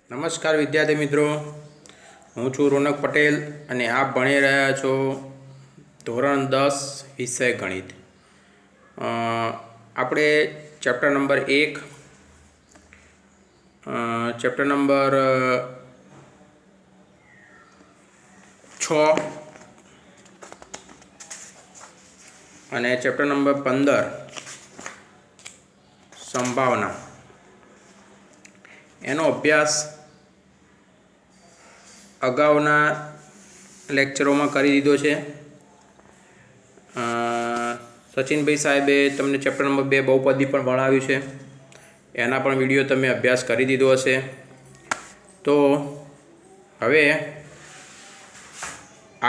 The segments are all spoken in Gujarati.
નમસ્કાર વિદ્યાર્થી મિત્રો, હું છું રોનક પટેલ અને આપ ભણી રહ્યા છો ધોરણ 10 વિષય ગણિત. આપણે ચેપ્ટર નંબર 1, ચેપ્ટર નંબર 6 અને ચેપ્ટર નંબર 15 સંભાવના એનો અભ્યાસ અગાઉના લેક્ચરોમાં કરી દીધો છે. સચિનભાઈ સાહેબે તમને ચેપ્ટર નંબર 2 બહુપદી પણ ભણાવ્યું છે. એના પણ વિડીયો તમે અભ્યાસ કરી દીધો હશે. તો હવે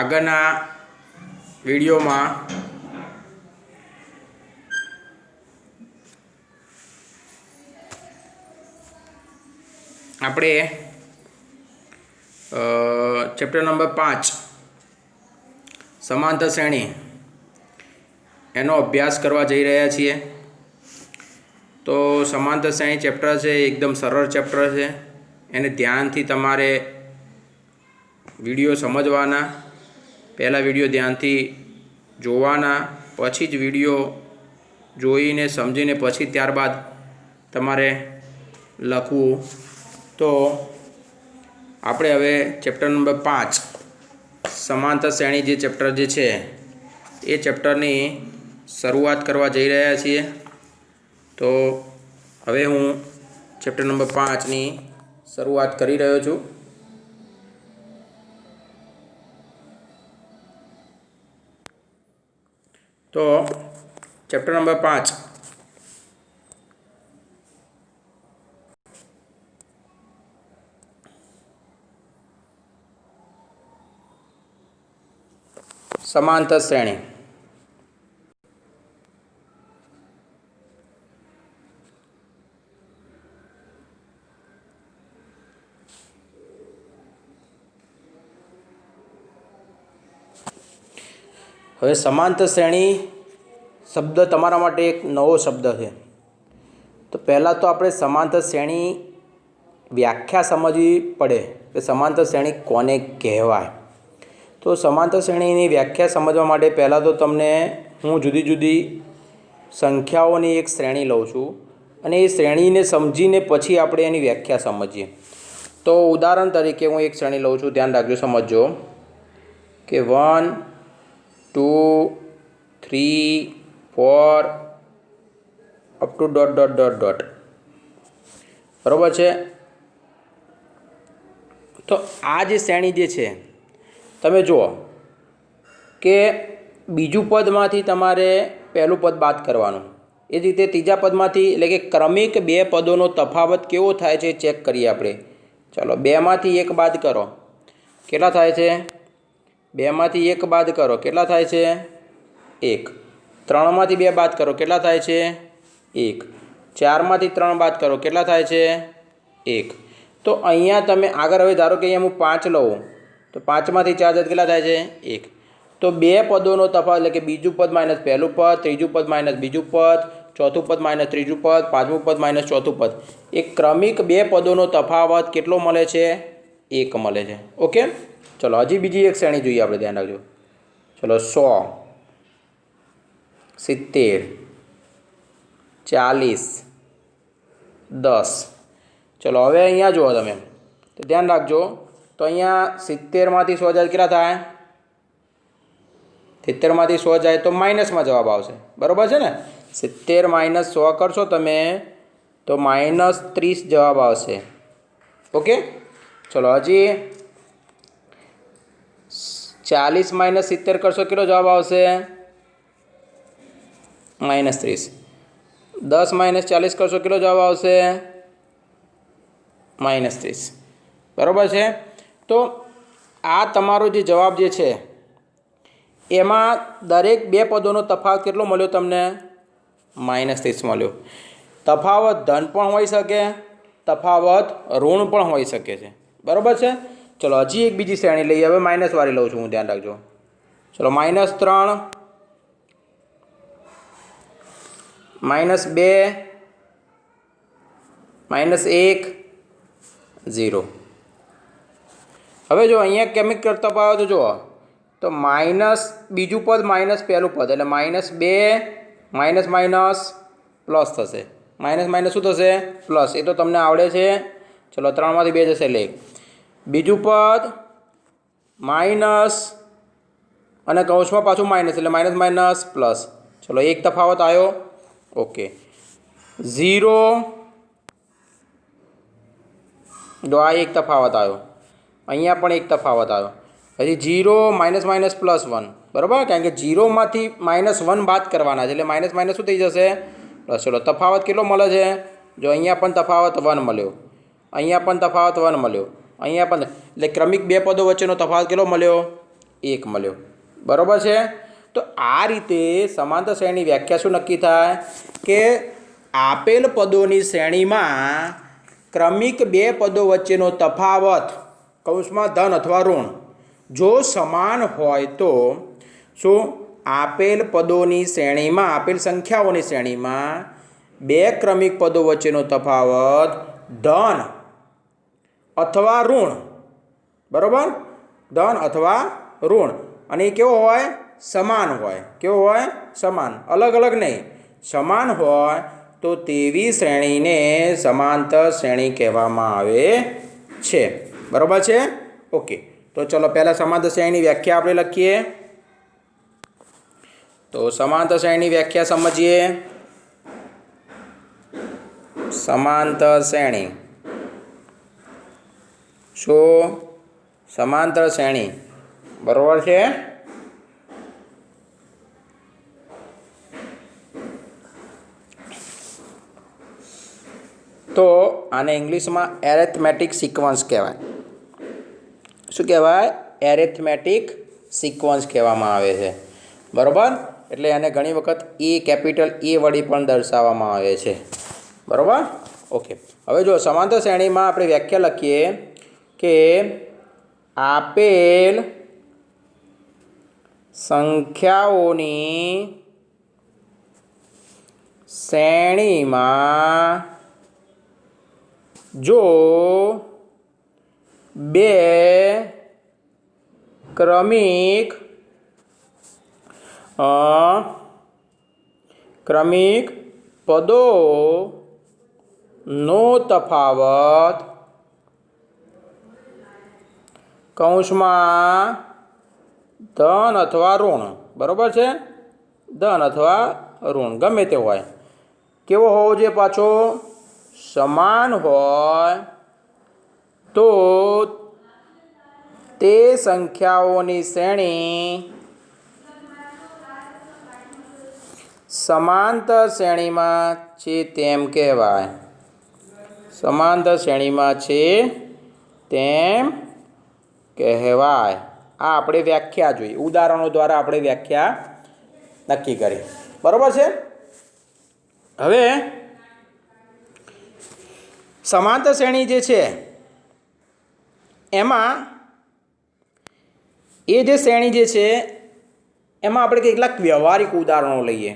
આગળના વિડીયોમાં આપણે ચેપ્ટર નંબર 5 સમાંતર શ્રેણી એનો અભ્યાસ કરવા જઈ રહ્યા છીએ. તો સમાંતર શ્રેણી ચેપ્ટર છે, એકદમ સરળ ચેપ્ટર છે. એને ધ્યાનથી તમારે વિડીયો સમજવાના, પહેલાં વિડીયો ધ્યાનથી જોવાના, પછી જ વિડીયો જોઈને સમજીને પછી ત્યારબાદ તમારે લખવું. તો આપણે હવે ચેપ્ટર નંબર 5 સમાંતર શ્રેણી જે ચેપ્ટર જે છે એ ચેપ્ટરની શરૂઆત કરવા જઈ રહ્યા છીએ. તો હવે હું ચેપ્ટર નંબર 5ની શરૂઆત કરી રહ્યો છું. તો ચેપ્ટર નંબર 5 સમાંતર શ્રેણી. હવે સમાંતર શ્રેણી શબ્દ તમારા માટે એક નવો શબ્દ છે. તો પહેલાં તો આપણે સમાંતર શ્રેણી વ્યાખ્યા સમજવી પડે કે સમાંતર શ્રેણી કોને કહેવાય. તો સમાંતર શ્રેણીની વ્યાખ્યા સમજવા માટે પહેલાં તો તમને હું જુદી જુદી સંખ્યાઓની એક શ્રેણી લઉં છું અને એ શ્રેણીને સમજીને પછી આપણે એની વ્યાખ્યા સમજીએ. તો ઉદાહરણ તરીકે હું એક શ્રેણી લઉં છું, ધ્યાન રાખજો, સમજજો કે 1 2 3 4 up to dot dot dot dot. બરાબર છે. તો આ જે શ્રેણી જે છે તમે જુઓ કે બીજું પદમાંથી તમારે પહેલું પદ બાદ કરવાનું. એ જ રીતે ત્રીજા પદમાંથી, એટલે કે ક્રમિક બે પદોનો તફાવત કેવો થાય છે ચેક કરીએ આપણે. ચાલો, 2માંથી 1 બાદ કરો, કેટલા થાય છે? 2માંથી 1 બાદ કરો, કેટલા થાય છે? 1. 3માંથી 2 બાદ કરો, કેટલા થાય છે? 1. 4માંથી 3 બાદ કરો, કેટલા થાય છે? 1. તો અહીંયા તમે આગળ, હવે ધારો કે અહીંયા હું 5 લઉં તો 5માંથી 4 જાય કેટલા થાય છે? 1. તો બે પદોનો તફાવત, એટલે કે બીજું પદ માઇનસ પહેલું પદ, ત્રીજું પદ માઇનસ બીજું પદ, ચોથું પદ માઇનસ ત્રીજું પદ, પાંચમું પદ માઇનસ ચોથું પદ, એ ક્રમિક બે પદોનો તફાવત કેટલો મળે છે? 1 મળે છે. ઓકે, ચલો હજી બીજી એક શ્રેણી જોઈએ આપણે, ધ્યાન રાખજો. ચલો 100 70 40 10. ચલો હવે અહીંયા જુઓ તમે, તો ધ્યાન રાખજો. તો અહીંયા 70માંથી 100 જાય કેટલા થાય? 70માંથી 100 જાય તો માઇનસમાં જવાબ આવશે. બરાબર છે ને? 70 માઇનસ 100 કરશો તમે તો -30 જવાબ આવશે. ઓકે, ચલો હજી 40 માઇનસ 70 કરશો કેટલો જવાબ આવશે? -30. 10 માઇનસ 40 કરશો કેટલો જવાબ આવશે? -30. બરાબર છે. તો આ તમારો જે જવાબ જે છે એમાં દરેક બે પદોનો તફાવત કેટલો મળ્યો તમને? -30 મળ્યો. તફાવત ધન પણ હોઈ શકે, તફાવત ઋણ પણ હોઈ શકે છે. બરાબર છે. ચલો હજી એક બીજી શ્રેણી લઈએ. હવે માઇનસવાળી લઉં છું હું, ધ્યાન રાખજો. ચલો -3 -2 -1 0. હવે જો અહીંયા કેમિક તફાવત જુઓ તો માઇનસ બીજું પદ માઇનસ પહેલું પદ એટલે -2 માઇનસ માઇનસ પ્લસ થશે. માઇનસ માઇનસ શું થશે? પ્લસ. એ તો તમને આવડે છે. ચલો 3માંથી 2 જશે એટલે 1. બીજું પદ માઇનસ અને કૌંસમાં પાછું માઇનસ એટલે માઇનસ માઇનસ પ્લસ. ચલો એક તફાવત આવ્યો. ઓકે 0. જો આ એક તફાવત આવ્યો. અહીંયા પણ એક તફાવત આવ્યો. પછી 0 માઇનસ માઇનસ પ્લસ 1 બરાબર, કારણ કે 0માંથી -1 બાદ કરવાના છે એટલે માઇનસ માઇનસ શું થઈ જશે? પ્લસ. ચલો તફાવત કેટલો મળે છે? જો અહીંયા પણ તફાવત 1 મળ્યો, અહીંયા પણ તફાવત 1 મળ્યો, અહીંયા પણ, એટલે ક્રમિક બે પદો વચ્ચેનો તફાવત કેટલો મળ્યો? 1 મળ્યો. બરાબર છે. તો આ રીતે સમાંતર શ્રેણીની વ્યાખ્યા શું નક્કી થાય કે આપેલ પદોની શ્રેણીમાં ક્રમિક બે પદો વચ્ચેનો તફાવત કૌંસમાં ધન અથવા ઋણ જો સમાન હોય તો શું આપેલ પદોની શ્રેણીમાં, આપેલ સંખ્યાઓની શ્રેણીમાં બે ક્રમિક પદો વચ્ચેનો તફાવત ધન અથવા ઋણ, બરાબર, ધન અથવા ઋણ, અને એ કેવો હોય? સમાન હોય. કેવો હોય? સમાન. અલગ અલગ નહીં, સમાન હોય તો તેવી શ્રેણીને સમાંતર શ્રેણી કહેવામાં આવે છે. બરાબર છે. ઓકે, તો ચલો પહેલાં સમાંતર શ્રેણીની વ્યાખ્યા આપણે લખીએ. તો સમાંતર શ્રેણીની વ્યાખ્યા સમજીએ. સમાંતર શ્રેણી. શું? સમાંતર શ્રેણી. બરાબર છે. તો આને ઇંગ્લિશમાં એરેથમેટિક સિક્વન્સ કહેવાય. શું કહેવાય? એરેથમેટિક સિક્વન્સ કહેવામાં આવે છે. બરાબર, એટલે આને ઘણી વખત કેપિટલ એ વડે પણ દર્શાવવામાં આવે છે. બરાબર. ઓકે, હવે જો સમાંતર શ્રેણીમાં આપણે વ્યાખ્યા લખીએ કે આપેલ સંખ્યાઓની શ્રેણીમાં જો બે ક્રમિક પદોનો તફાવત કૌંસમાં ધન અથવા ઋણ, બરાબર છે, ધન અથવા ઋણ ગમે તે હોય, કેવો હોવો જોઈએ? પાછો સમાન હોય તો તે સંખ્યાઓની શ્રેણી સમાંતર શ્રેણીમાં છે તેમ કહેવાય. સમાંતર શ્રેણીમાં છે તેમ કહેવાય. આ આપણે વ્યાખ્યા જોઈ, ઉદાહરણો દ્વારા આપણે વ્યાખ્યા નક્કી કરી. બરાબર છે. હવે સમાંતર શ્રેણી જે છે એમાં એ જે શ્રેણી જે છે એમાં આપણે કેટલાક વ્યવહારિક ઉદાહરણો લઈએ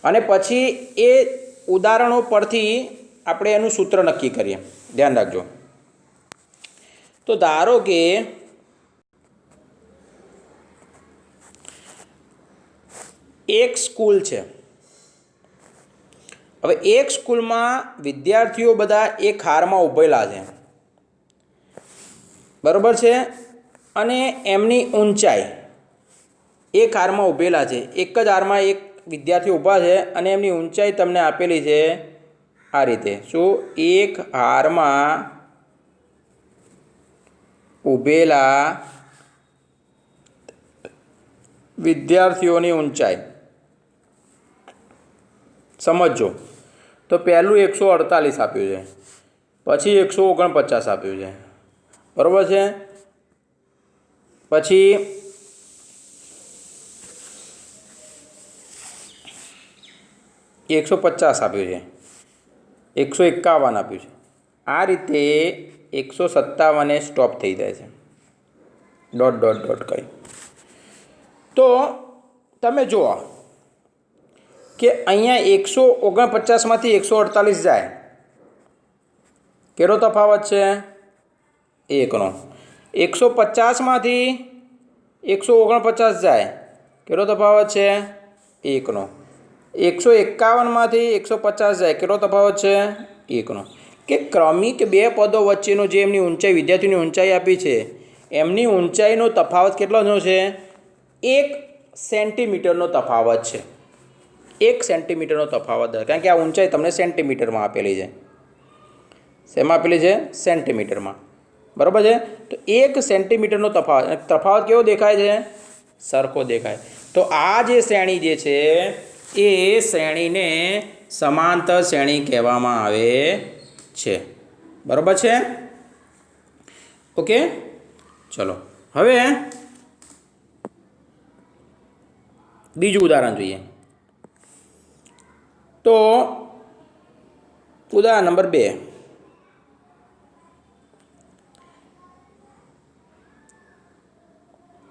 અને પછી એ ઉદાહરણો પરથી આપણે એનું સૂત્ર નક્કી કરીએ. ધ્યાન રાખજો. તો ધારો કે એક સ્કૂલ છે. હવે એક સ્કૂલમાં વિદ્યાર્થીઓ બધા એક હારમાં ઊભેલા છે, બરાબર છે, અને એમની ઊંચાઈ એક હારમાં ઊભેલા છે. એક જ હારમાં એક વિદ્યાર્થીઓ ઊભા છે અને એમની ઊંચાઈ તમને આપેલી છે આ રીતે. શું? એક હારમાં ઊભેલા વિદ્યાર્થીઓની ઊંચાઈ સમજો. તો પહેલું 148 આપ્યું છે, પછી 149 આપ્યું છે, બરાબર છે, પછી 150 આપ્યું છે, 151 આપ્યું છે. આ રીતે 157 સ્ટોપ થઈ જાય છે, ડોટ ડોટ ડોટ કરી. તો તમે જુઓ કે અહીંયા 149માંથી 148 જાય કેટલો તફાવત છે? 1નો. 150માંથી 149 જાય, કેટલો તફાવત છે? 1નો. 151માંથી 150 જાય, કેટલો તફાવત છે? 1નો. કે ક્રમિક બે પદો વચ્ચેનો જે એમની ઊંચાઈ, વિદ્યાર્થીની ઊંચાઈ આપી છે, એમની ઊંચાઈનો તફાવત કેટલોનો છે? 1 સેન્ટીમીટરનો તફાવત છે. 1 સેન્ટીમીટરનો તફાવત, કારણ કે આ ઊંચાઈ તમને સેન્ટીમીટરમાં આપેલી છે. શેમાં આપેલી છે? સેન્ટીમીટરમાં. બરાબર છે? તો 1 સેન્ટીમીટરનો તફાવત. તફાવત કેવો દેખાય છે? સરખો દેખાય. તો આ જે શ્રેણી જે છે એ શ્રેણીને સમાંતર શ્રેણી કહેવામાં આવે છે. બરાબર છે? ઓકે, ચલો હવે બીજું ઉદાહરણ જોઈએ. તો ઉદાહરણ નંબર 2.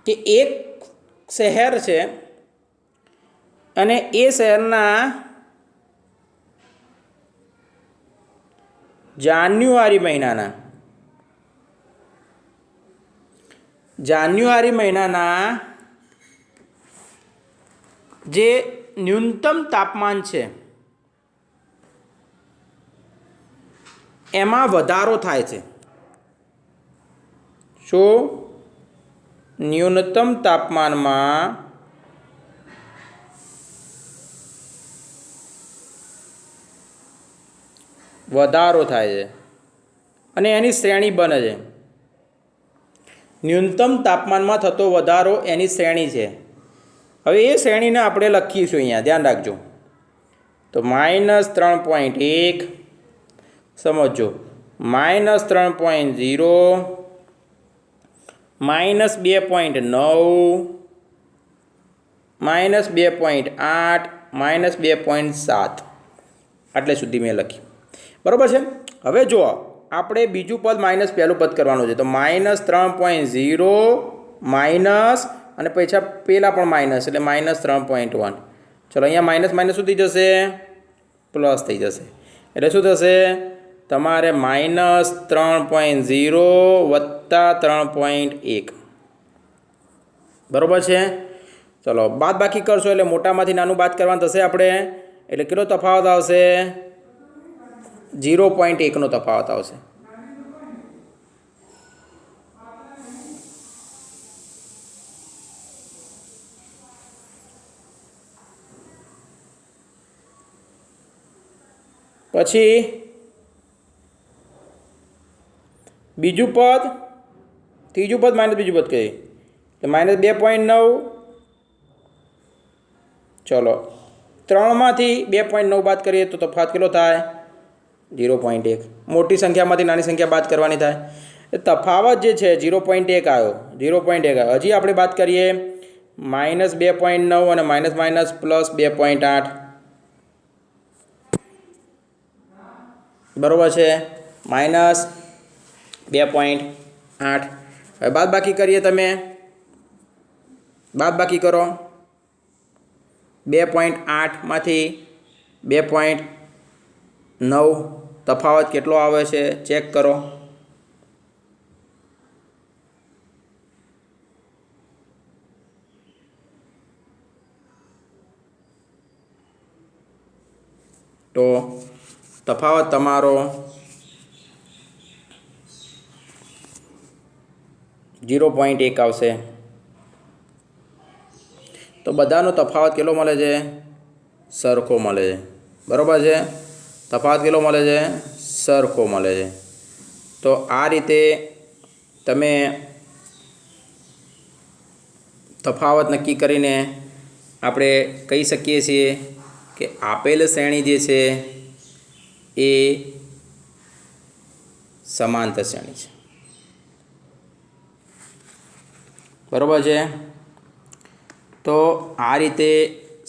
કે એક શહેર છે અને એ શહેરના જાન્યુઆરી મહિનાના જે ન્યૂનતમ તાપમાન છે એમાં વધારો થાય છે. શું? ન્યૂનતમ તાપમાનમાં વધારો થાય છે અને એની શ્રેણી બને છે. ન્યૂનતમ તાપમાનમાં થતો વધારો એની શ્રેણી છે. હવે એ શ્રેણીને આપણે લખીશું અહીંયા, ધ્યાન રાખજો. તો -3.1, સમજો, -3.0, -2.9, -2.8, -2.7, આટલે સુધી મેં લખી. બરાબર છે? હવે જો આપણે બીજું પદ માઇનસ પહેલું પદ કરવાનું છે. તો -3.0 માઇનસ અને પછી પેલા પણ માઇનસ, એટલે -3.1. ચલો, અહીંયા માઇનસ માઇનસ શું થઈ જશે? પ્લસ થઈ જશે. એટલે શું થશે? તમારે -3.0 વત્તા 3.1. બરાબર છે? ચલો, બાદ બાકી કરશો એટલે મોટામાંથી નાનું બાદ કરવાનું થશે આપણે. એટલે કેટલો તફાવત આવશે? 0.1નો તફાવત આવશે. પછી બીજું પદ, ત્રીજું પદ માઇનસ બીજું પદ કહીએ એટલે -2.9. ચલો, 3માંથી 2.9 બાદ કરીએ તો તફાવત કેટલો થાય? 0.1. મોટી સંખ્યામાંથી નાની સંખ્યા બાદ કરવાની થાય. તફાવત જે છે 0.1 આવ્યો, 0.1 આવ્યો. હજી આપણે બાદ કરીએ -2.9 અને માઇનસ માઇનસ પ્લસ 2.8. બરાબર છે? -2.8. હવે બાદ બાકી કરીએ, તમે બાદ બાકી કરો. 2.8માંથી 2.9 તફાવત કેટલો આવે છે ચેક કરો. તો તફાવત તમારો 0.1 આવશે. તો બધાનો તફાવત કેટલો મળે છે? સરખો મળે છે. બરાબર છે? તફાવત કેટલો મળે છે? સરખો મળે છે. તો આ રીતે તમે તફાવત નક્કી કરીને આપણે કહી શકીએ છીએ કે આપેલ શ્રેણી જે છે એ સમાંતર શ્રેણી છે. બરાબર છે? તો આ રીતે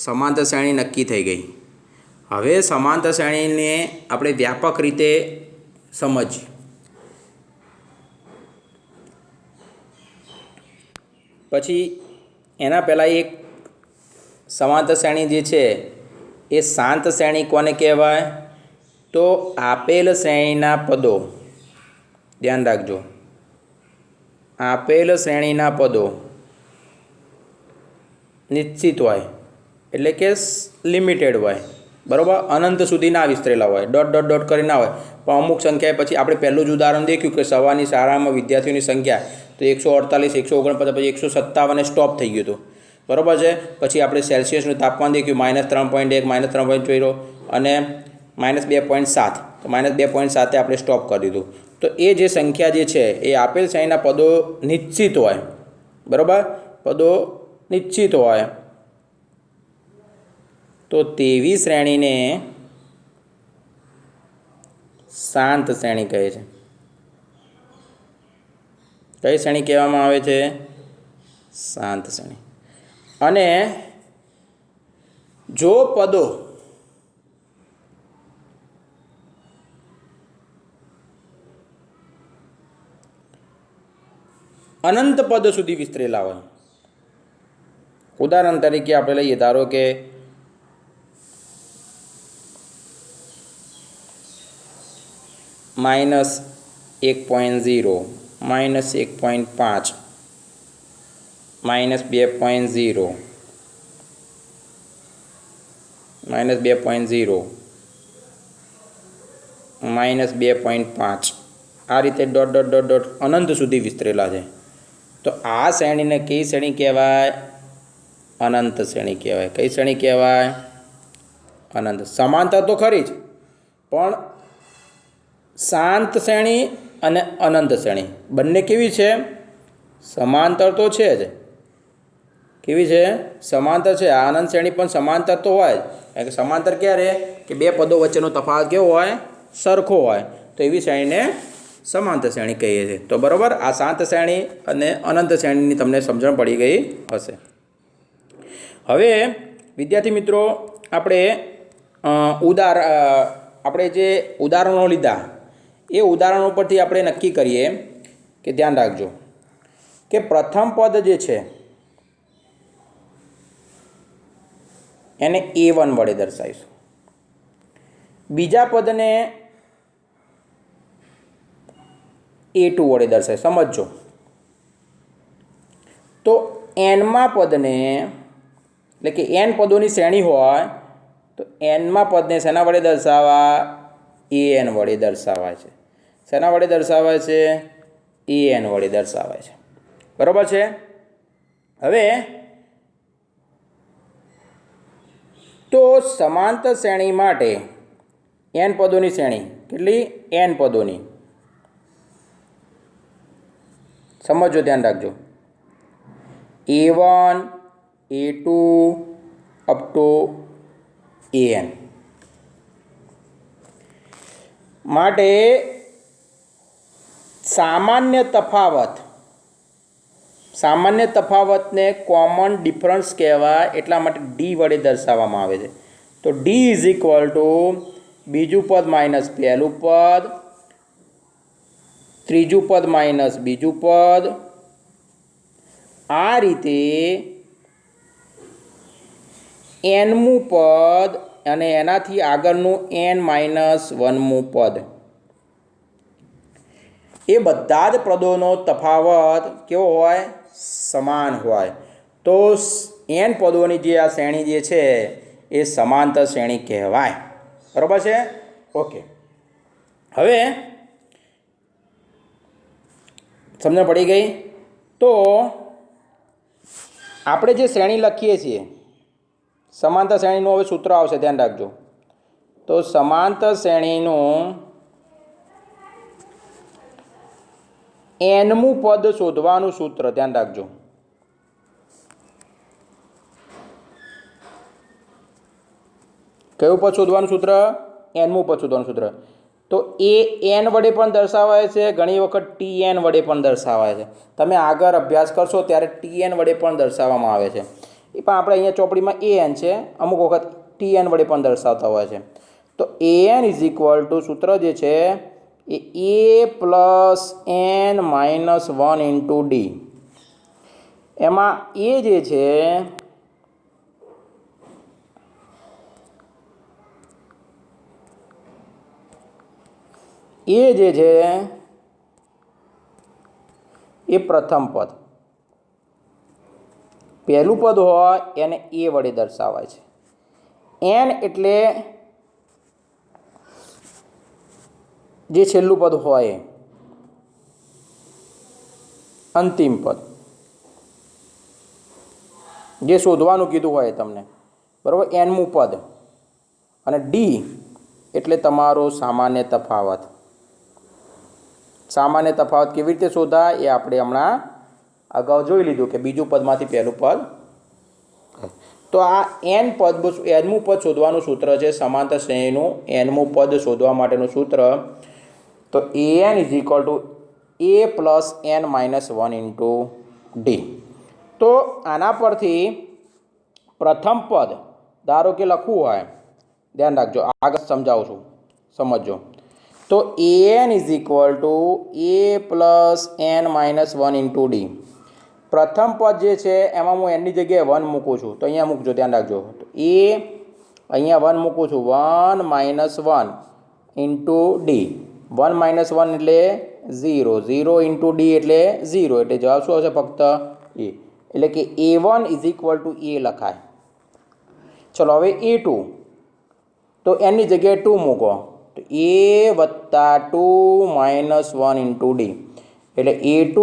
સમાંતર શ્રેણી નક્કી થઈ ગઈ. હવે સમાંતર શ્રેણીને આપણે વ્યાપક રીતે સમજીએ. પછી એના પહેલાં એક સમાંતર શ્રેણી જે છે એ શાંત શ્રેણી કોને કહેવાય? તો આપેલ શ્રેણીના પદો ધ્યાન રાખજો, આપેલ શ્રેણીના પદો નિશ્ચિત હોય એટલે કે લિમિટેડ હોય, બરાબર, અનંત સુધી ના વિસ્તરેલા હોય, ડોટ ડોટ ડોટ કરી ના હોય, પણ અમુક સંખ્યાએ પછી આપણે પહેલું જ ઉદાહરણ દેખ્યું કે સવારની શાળામાં વિદ્યાર્થીઓની સંખ્યા તો 148, 149, પછી 157 સ્ટોપ થઈ ગયું હતું, બરાબર છે. પછી આપણે સેલ્સિયસનું તાપમાન દેખ્યું -3.1, -3.0 અને -2.7, તો -2.7 આપણે સ્ટોપ કરી દીધું. તો એ જે સંખ્યા જે છે એ આપેલ શ્રેણીના પદો નિશ્ચિત હોય, બરાબર, પદો નિશ્ચિત હોય તો તેવી શ્રેણીને શાંત શ્રેણી કહે છે. કઈ શ્રેણી કહેવામાં આવે છે? શાંત શ્રેણી. અને જો પદો અનંત પદ સુધી વિસ્તરેલા હોય, ઉદાહરણ તરીકે આપણે લઈએ, ધારો કે -1.0, -1.5, -2.0, -2.0, -2.5, આ રીતે ડોટ ડોટ ડોટ ડોટ અનંત સુધી વિસ્તરેલા છે. તો આ શ્રેણીને કઈ શ્રેણી કહેવાય? અનંત શ્રેણી કહેવાય. કઈ શ્રેણી કહેવાય? અનંત. સમાંતર તો ખરી જ, પણ શાંત શ્રેણી અને અનંત શ્રેણી બંને કેવી છે? સમાંતર તો છે જ. કેવી છે? સમાંતર છે. આ અનંત શ્રેણી પણ સમાંતર તો હોય જ, કારણ કે સમાંતર ક્યારે કે બે પદો વચ્ચેનો તફાવત કેવો હોય? સરખો હોય. તો એવી શ્રેણીને સમાંતર શ્રેણી કહીએ છીએ. તો બરાબર, આ શાંત શ્રેણી અને અનંત શ્રેણીની તમને સમજણ પડી ગઈ હશે. હવે વિદ્યાર્થી મિત્રો, આપણે આપણે જે ઉદાહરણો લીધા એ ઉદાહરણો પરથી આપણે નક્કી કરીએ કે ધ્યાન રાખજો કે પ્રથમ પદ જે છે એને A1 વડે દર્શાવીશું, બીજા પદને A2 વડે દર્શાવી. સમજો તો એનમાં પદને, એટલે કે n પદોની શ્રેણી હોય તો nમાં પદને શેના વડે દર્શાવવા? an વડે દર્શાવાય છે. શેના વડે દર્શાવાય છે? an વડે દર્શાવાય છે. બરાબર છે. હવે તો સમાંતર શ્રેણી માટે n પદોની શ્રેણી કેટલી? n પદોની. સમજો, ધ્યાન રાખજો. A1, A2 up to an માટે સામાન્ય તફાવતને કોમન ડિફરન્સ કહેવાય, એટલા માટે d વડે દર્શાવવામાં આવે છે. તો d ઇઝ ઇક્વલ ટુ બીજું પદ માઇનસ પહેલું પદ, ત્રીજું પદ માઇનસ બીજું પદ, આ રીતે nમું પદ અને એનાથી આગળનું n-1મું પદ, એ બધા જ પદોનો તફાવત કેવો હોય? સમાન હોય. તો n પદોની જે આ શ્રેણી જે છે એ સમાંતર શ્રેણી કહેવાય. બરાબર છે? ઓકે. હવે સમજણ પડી ગઈ? તો આપણે જે શ્રેણી લખીએ છીએ, સમાંતર શ્રેણીનું હવે સૂત્ર આવશે, ધ્યાન રાખજો. તો સમાંતર શ્રેણીનું nમું પદ શોધવાનું સૂત્ર, ધ્યાન રાખજો. કયું પદ શોધવાનું સૂત્ર? nમું પદ શોધવાનું સૂત્ર. તો એ n વડે પણ દર્શાવાય છે, ઘણી વખત tn વડે પણ દર્શાવાય છે. તમે આગળ અભ્યાસ કરશો ત્યારે tn વડે પણ દર્શાવવામાં આવે છે. એ પણ આપણે અહીંયા ચોપડીમાં an છે, અમુક વખત tn વડે પણ દર્શાવતા હોય છે. તો an ઇઝ ઇક્વલ ટુ સૂત્ર જે છે એ a+n-1 ઇન્ટુ d. એમાં એ જે છે એ એ પ્રથમ પદ. પહેલું પદ હોય એને એ વડે દર્શાવાય છે. એન એટલે જે છેલ્લું પદ હોય એ અંતિમ પદ, જે શોધવાનું કીધું હોય તમને, બરાબર, એનમું પદ. અને ડી એટલે તમારો સામાન્ય તફાવત. સામાન્ય તફાવત કેવી રીતે શોધાય એ આપણે હમણાં અગાઉ જોઈ લીધું કે બીજું પદમાંથી પહેલું પદ. તો આ એનમું પદ શોધવાનું સૂત્ર છે સમાંતર શ્રેણીનું એનમું પદ શોધવા માટેનું સૂત્ર. તો an is equal to a plus n minus 1 into D. તો આના પરથી પ્રથમ પદ ધારો કે લખવું હોય, ધ્યાન રાખજો, આગળ સમજાવું છું, સમજજો. તો an is equal to a plus n minus 1 into D. પ્રથમ પદ જે છે એમાં હું એનની જગ્યાએ 1 મૂકું છું, તો અહીંયા મૂકજો, ધ્યાન રાખજો. તો એ અહીંયા 1 મૂકું છું, 1 માઇનસ 1 ઇન્ટુ ડી. 1 માઇનસ 1 એટલે 0, 0 ઇન્ટુ ડી એટલે 0, એટલે જવાબ શું હશે? ફક્ત એ. એટલે કે a1 ઇઝ ઇક્વલ ટુ એ લખાય. ચલો હવે a2, તો એની જગ્યાએ 2 મૂકો, તો a વત્તા 2 માઇનસ 1 ઇન્ટુ ડી. એટલે a2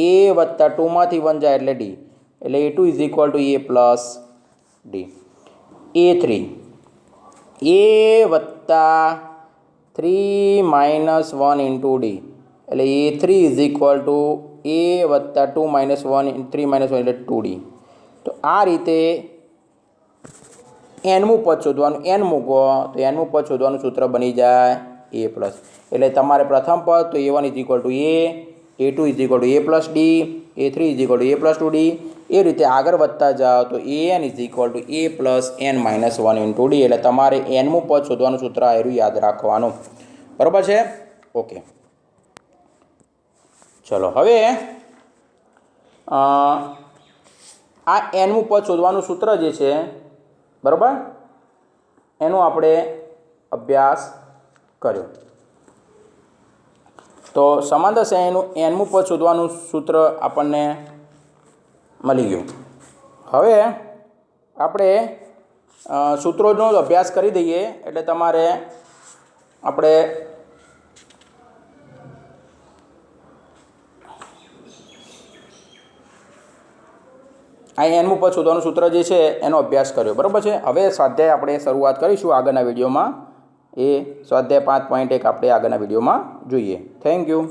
a વત્તા 2માંથી 1 જાય એટલે ડી, એટલે a2 is equal to A plus D. a3 a વત્તા 3 માઇનસ 1 ઇન્ટુ ડી, એટલે a3 is equal to a વત્તા 2 માઇનસ 1 3 માઇનસ 1 એટલે 2d. તો આ રીતે એનમું પદ શોધવાનું, એન મૂકો તો એનમું પદ શોધવાનું સૂત્ર બની જાય એ પ્લસ. એટલે તમારે પ્રથમ પદ તો a1 is equal to A, a2 is equal to A plus D, a3 is equal to A plus 2d. એ રીતે આગળ વધતા જાઓ તો an is equal to A plus n minus 1 into D. એટલે તમારે એનમું પદ શોધવાનું સૂત્ર આયરું યાદ રાખવાનું. બરાબર છે? ઓકે, ચલો હવે આ એનમું પદ શોધવાનું સૂત્ર જે છે, બરાબર, એનો આપણે અભ્યાસ કર્યો. તો સમાંતર શ્રેણીનું એનમું પદ શોધવાનું સૂત્ર આપણને મળી ગયું. હવે આપણે સૂત્રોનો અભ્યાસ કરી દઈએ. એટલે તમારે આપણે આ એનમું પદ શોધવાનું સૂત્ર જે છે એનો અભ્યાસ કર્યો. બરાબર છે? હવે સ્વાધ્યાય આપણે શરૂઆત કરીશું આગળના વિડીયોમાં. એ સ્વાધ્યાય 5.1 આપણે આગળના વિડીયોમાં જોઈએ. Thank you.